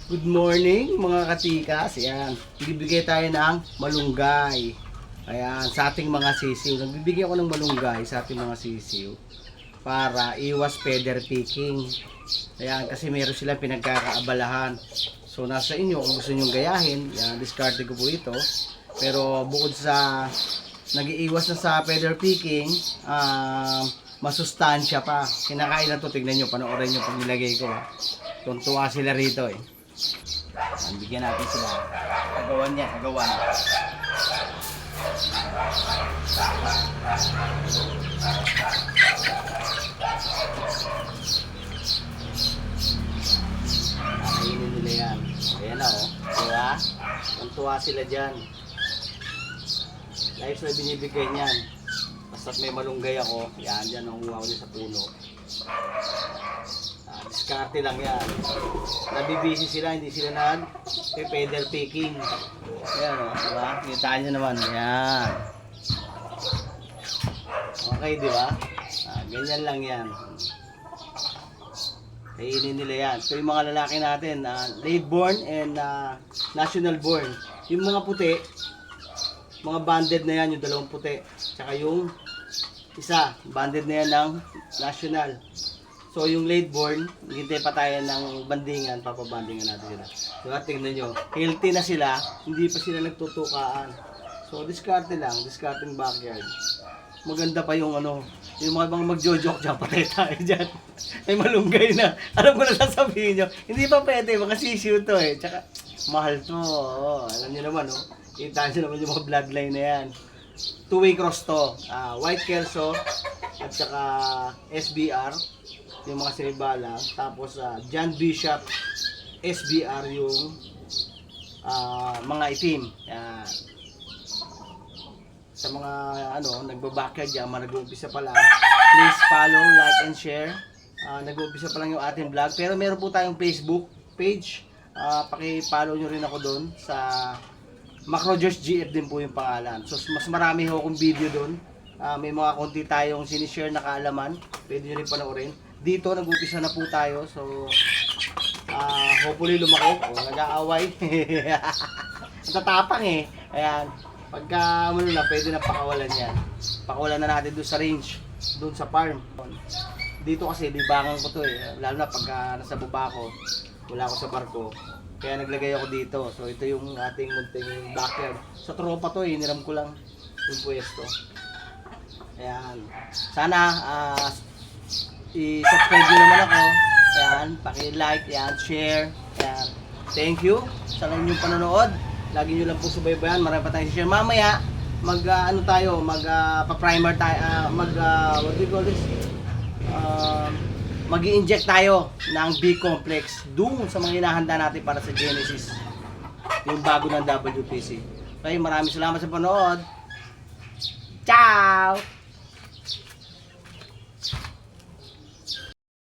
Good morning mga katikas. Ayan, bibigay tayo ng malunggay. Ayan, sa ating mga sisiw. Nagbibigay ako ng malunggay sa ating mga sisiw para iwas feather picking. Ayan, kasi meron silang pinagkakaabalahan. So nasa inyo kung gusto nyong gayahin. Ayan, discard ko po ito. Pero bukod sa nag-iiwas na sa feather picking, masustansya pa. Kinakain na to, tignan nyo, panoorin nyo pag nilagay ko. Tuntua sila rito eh. Bigyan natin sila. Agawan niya, agawan. Kainin nila yan. Ayan na o. Diba? Tuntua sila dyan. Lives na binibigay niyan. Basta't may malunggay ako, yan, dyan nangunguha ko niya sa puno. Diskarte lang yan. Nabibisi sila, hindi sila nag-feather picking. Ayan o, diba? Kitaan nyo naman. Ayan. Okay, diba? Ganyan lang yan. Kainin nila yan. Ito yung mga lalaki natin, late born and national born. Yung mga puti, mga banded na yan, yung dalawang puti. Tsaka yung isa, banded na yan ng national. So yung late born, hintay pa tayo ng bandingan, papabandingan natin sila. Diba, tingnan nyo, healthy na sila, hindi pa sila nagtutukaan. So diskarte lang, discarding backyard. Maganda pa yung yung mga bang magjo-joke dyan, patay tayo dyan. May malunggay na. Alam ko na sasabihin nyo, hindi pa pwede, mga sisiu to eh. Tsaka, mahal to. Alam nyo naman, kita nyo naman yung mga bloodline na yan. Two-way cross to. White Kelso at saka SBR. Yung mga sinibala. Tapos John Bishop SBR yung mga itim. Sa mga nagbabackyard dyan, nag-uumpisa pa lang, please follow, like and share. Nag-uumpisa pa lang yung ating vlog, pero meron po tayong Facebook page. Paki-follow nyo rin ako doon sa Macro Josh GF din po yung pangalan. So mas marami ho akong video doon. May mga konti tayong sinishare na kaalaman, pwede nyo rin panoorin. Dito nag-uumpisa na po tayo, so hopefully lumaki o nag-aaway. Tatapang eh. Ayan. Pagka na, pwede na pakawalan yan. Pakawalan na natin doon sa range, doon sa farm. Dito kasi, libangan ko to eh. Lalo na pagka nasa baba ko, wala ako sa barko. Kaya naglagay ako dito. So ito yung ating munting backyard. Sa tropa to, hiniram ko lang yung pwesto. Ayan. Sana, i-subscribe nyo naman ako. Ayan, paki-like, ayan, share. Ayan. Thank you sa inyong panonood. Lagi nyo lang po subaybayan, marami pa tayong share. Mamaya, pa-primer tayo, what do you call this? Mag-i-inject tayo ng B-complex doon sa mga hinahanda natin para sa Genesis. Yung bago ng WPC. Okay, maraming salamat sa panood. Ciao!